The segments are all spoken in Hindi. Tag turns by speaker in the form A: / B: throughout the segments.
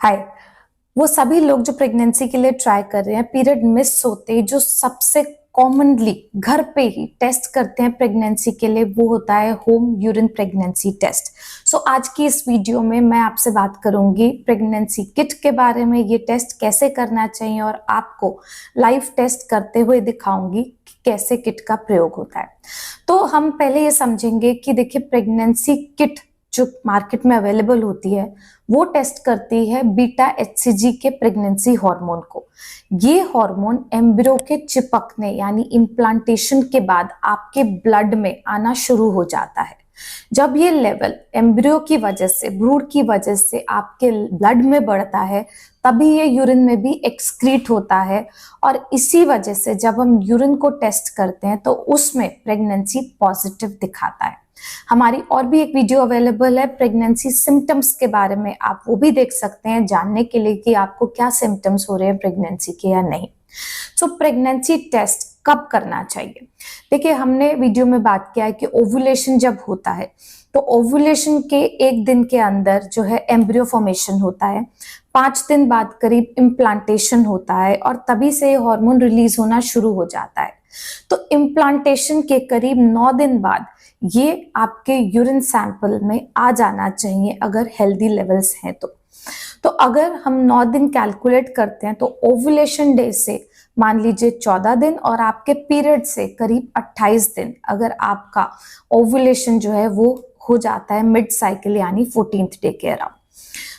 A: हाय। वो सभी लोग जो प्रेगनेंसी के लिए ट्राई कर रहे हैं, पीरियड मिस होते जो सबसे कॉमनली घर पे ही टेस्ट करते हैं प्रेगनेंसी के लिए, वो होता है होम यूरिन प्रेगनेंसी टेस्ट। सो आज की इस वीडियो में मैं आपसे बात करूंगी प्रेगनेंसी किट के बारे में, ये टेस्ट कैसे करना चाहिए और आपको लाइव टेस्ट करते हुए दिखाऊंगी कि कैसे किट का प्रयोग होता है। तो हम पहले ये समझेंगे कि देखिए, प्रेगनेंसी किट जो मार्केट में अवेलेबल होती है वो टेस्ट करती है बीटा एचसीजी के प्रेगनेंसी हार्मोन को। ये हार्मोन एम्ब्रियो के चिपकने यानी इम्प्लांटेशन के बाद आपके ब्लड में आना शुरू हो जाता है। जब ये लेवल एम्ब्रियो की वजह से, ब्रूड की वजह से आपके ब्लड में बढ़ता है, तभी ये यूरिन में भी एक्सक्रीट होता है। और इसी वजह से जब हम यूरिन को टेस्ट करते हैं तो उसमें प्रेगनेंसी पॉजिटिव दिखाता है। हमारी और भी एक वीडियो अवेलेबल है प्रेगनेंसी सिम्टम्स के बारे में, आप वो भी देख सकते हैं जानने के लिए कि आपको क्या सिम्टम्स हो रहे हैं प्रेगनेंसी के या नहीं। सो प्रेगनेंसी टेस्ट कब करना चाहिए? देखिए, हमने वीडियो में बात किया है कि ओवुलेशन जब होता है तो ओवुलेशन के एक दिन के अंदर जो है एम्ब्रियो फॉर्मेशन होता है, 5 दिन बाद करीब इम्प्लांटेशन होता है और तभी से हार्मोन रिलीज होना शुरू हो जाता है। तो इम्प्लांटेशन के करीब 9 दिन बाद ये आपके यूरिन सैंपल में आ जाना चाहिए अगर हेल्दी लेवल्स हैं तो अगर हम 9 दिन कैलकुलेट करते हैं तो ओवुलेशन डे से मान लीजिए 14 दिन और आपके पीरियड से करीब 28 दिन, अगर आपका ओवुलेशन जो है वो हो जाता है मिड साइकिल यानी 14th डे के अराउंड।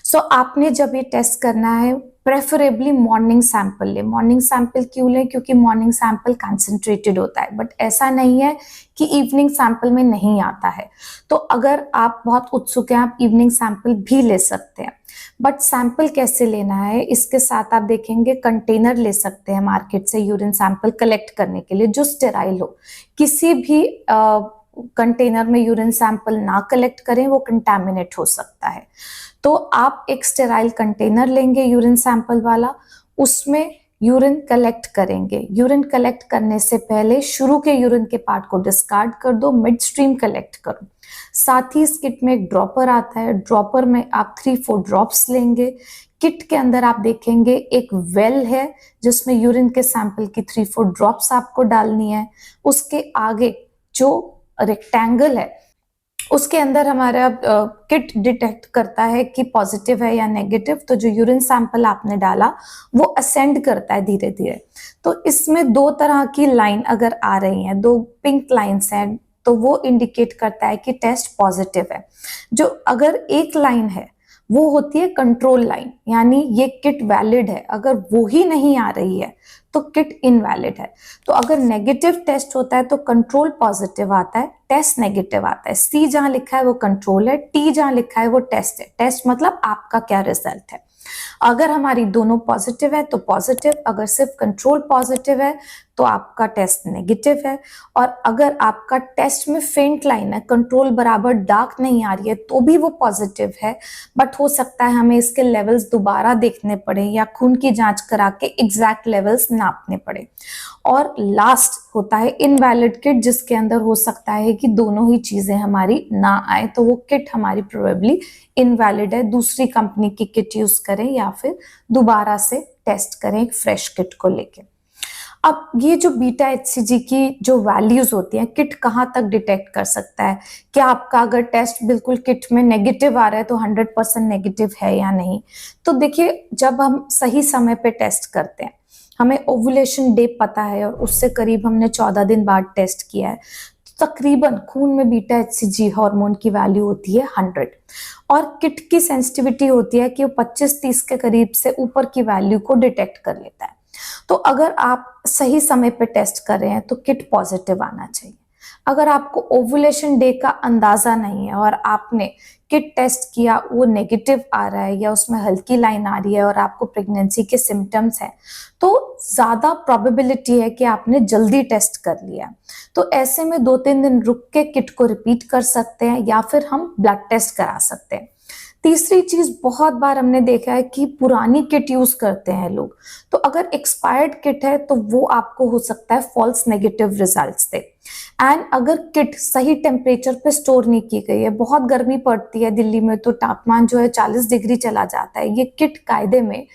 A: सो आपने जब ये टेस्ट करना है, प्रेफरेबली मॉर्निंग सैंपल ले। मॉर्निंग सैंपल क्यों लें? क्योंकि मॉर्निंग सैंपल कंसंट्रेटेड होता है, बट ऐसा नहीं है कि इवनिंग सैंपल में नहीं आता है। तो अगर आप बहुत उत्सुक हैं, आप इवनिंग सैंपल भी ले सकते हैं। बट सैंपल कैसे लेना है, इसके साथ आप देखेंगे कंटेनर ले सकते हैं मार्केट से यूरिन सैंपल कलेक्ट करने के लिए जो स्टेराइल हो। किसी भी कंटेनर में यूरिन सैंपल ना कलेक्ट करें, वो कंटामिनेट हो सकता है। तो आप एक स्टेराइल कंटेनर लेंगे यूरिन सैंपल वाला, उसमें यूरिन कलेक्ट करेंगे। यूरिन कलेक्ट करने से पहले शुरू के यूरिन के पार्ट को डिस्कार्ड कर दो, मिड स्ट्रीम कलेक्ट करो। साथ ही इस किट में एक ड्रॉपर आता है, ड्रॉपर में आप 3-4 ड्रॉप्स लेंगे। किट के अंदर आप देखेंगे एक वेल है जिसमें यूरिन के सैंपल की 3-4 ड्रॉप्स आपको डालनी है। उसके आगे जो रेक्टेंगल है उसके अंदर हमारा किट डिटेक्ट करता है कि पॉजिटिव है या नेगेटिव। तो जो यूरिन सैंपल आपने डाला वो असेंड करता है धीरे धीरे। तो इसमें 2 तरह की लाइन अगर आ रही हैं, 2 पिंक लाइन्स हैं, तो वो इंडिकेट करता है कि टेस्ट पॉजिटिव है। जो अगर एक लाइन है वो होती है कंट्रोल लाइन, यानी ये किट वैलिड है। अगर वो ही नहीं आ रही है तो किट इनवैलिड है। तो अगर नेगेटिव टेस्ट होता है तो कंट्रोल पॉजिटिव आता है, टेस्ट नेगेटिव आता है। सी जहां लिखा है वो कंट्रोल है, टी जहां लिखा है वो टेस्ट है। टेस्ट मतलब आपका क्या रिजल्ट है। अगर हमारी दोनों पॉजिटिव है तो पॉजिटिव, अगर सिर्फ कंट्रोल पॉजिटिव है तो आपका टेस्ट नेगेटिव है। और अगर आपका टेस्ट में फेंट लाइन है, कंट्रोल बराबर डार्क नहीं आ रही है, तो भी वो पॉजिटिव है। बट हो सकता है हमें इसके लेवल्स दोबारा देखने पड़े या खून की जांच करा के एग्जैक्ट लेवल्स नापने पड़े। और लास्ट होता है इनवैलिड किट, जिसके अंदर हो सकता है कि दोनों ही चीजें हमारी ना आए, तो वो किट हमारी प्रोबेबली इनवैलिड है। दूसरी कंपनी की किट यूज करें या फिर दोबारा से टेस्ट करें एक फ्रेश किट को लेके। अब ये जो बीटा एचसीजी की जो वैल्यूज होती हैं, किट कहाँ तक डिटेक्ट कर सकता है? क्या आपका अगर टेस्ट बिल्कुल किट में नेगेटिव आ रहा है तो 100% नेगेटिव है या नहीं? तो देखिए, जब हम सही समय पे टेस्ट करते हैं, हमें ओवुलेशन डे पता है और उससे करीब हमने 14 दिन बाद टेस्ट किया है, तो तकरीबन खून में बीटा एचसीजी हार्मोन की वैल्यू होती है 100 और किट की सेंसिटिविटी होती है कि वो 25-30 के करीब से ऊपर की वैल्यू को डिटेक्ट कर लेता है। तो अगर आप सही समय पे टेस्ट कर रहे हैं तो किट पॉजिटिव आना चाहिए। अगर आपको ओवुलेशन डे का अंदाजा नहीं है और आपने किट टेस्ट किया, वो नेगेटिव आ रहा है या उसमें हल्की लाइन आ रही है और आपको प्रेगनेंसी के सिम्टम्स हैं, तो ज्यादा प्रोबेबिलिटी है कि आपने जल्दी टेस्ट कर लिया। तो ऐसे में 2-3 दिन रुक के किट को रिपीट कर सकते हैं या फिर हम ब्लड टेस्ट करा सकते हैं। तीसरी चीज बहुत बार हमने देखा है कि पुरानी किट यूज करते हैं लोग, तो अगर एक्सपायर्ड किट है तो वो आपको हो सकता है फॉल्स नेगेटिव रिजल्ट्स दे। एंड अगर किट सही टेम्परेचर पे स्टोर नहीं की गई है, बहुत गर्मी पड़ती है दिल्ली में तो तापमान जो है 40 डिग्री चला जाता है, ये किट कायदे में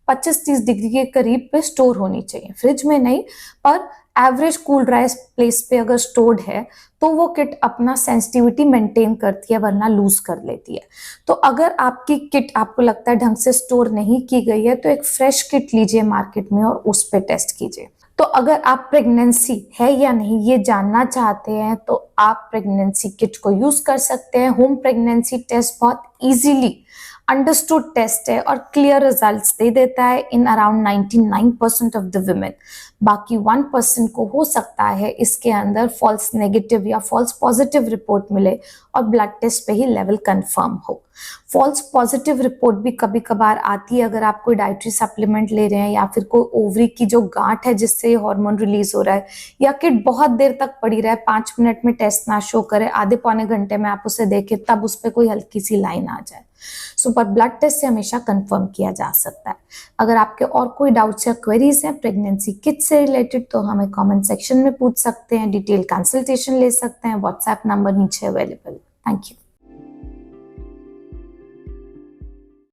A: 25-30 डिग्री के करीब पे स्टोर होनी चाहिए, फ्रिज में नहीं, पर एवरेज कूल ड्राई प्लेस पे अगर स्टोर्ड है तो वो किट अपना सेंसिटिविटी मेंटेन करती है, वरना लूज कर लेती है। तो अगर आपकी किट आपको लगता है ढंग से स्टोर नहीं की गई है तो एक फ्रेश किट लीजिए मार्केट में और उस पे टेस्ट कीजिए। तो अगर आप प्रेगनेंसी है या नहीं ये जानना चाहते हैं तो आप प्रेगनेंसी किट को यूज कर सकते हैं। होम प्रेगनेंसी टेस्ट बहुत इजीली अंडरस्टूड टेस्ट है और क्लियर रिजल्ट्स दे देता है in around 99% of the women. बाकी 1% को हो सकता है इसके अंदर फॉल्स नेगेटिव या फॉल्स पॉजिटिव रिपोर्ट मिले और ब्लड टेस्ट पे ही लेवल कंफर्म हो। फॉल्स पॉजिटिव रिपोर्ट भी कभी कभार आती है अगर आप कोई डाइटरी सप्लीमेंट ले रहे हैं या फिर कोई ओवरी की जो गांठ है जिससे हार्मोन रिलीज हो रहा है, या किट बहुत देर तक पड़ी रहे, 5 मिनट में टेस्ट ना शो करे, आधे पौने घंटे में आप उसे देखें तब उस पर कोई हल्की सी लाइन आ जाए। सो पर ब्लड टेस्ट से हमेशा कंफर्म किया जा सकता है। अगर आपके और कोई डाउट्स या क्वेरीज हैं प्रेगनेंसी किट से रिलेटेड तो हमें कमेंट सेक्शन में पूछ सकते हैं, डिटेल कंसल्टेशन ले सकते हैं, व्हाट्सएप नंबर नीचे अवेलेबल। Thank you.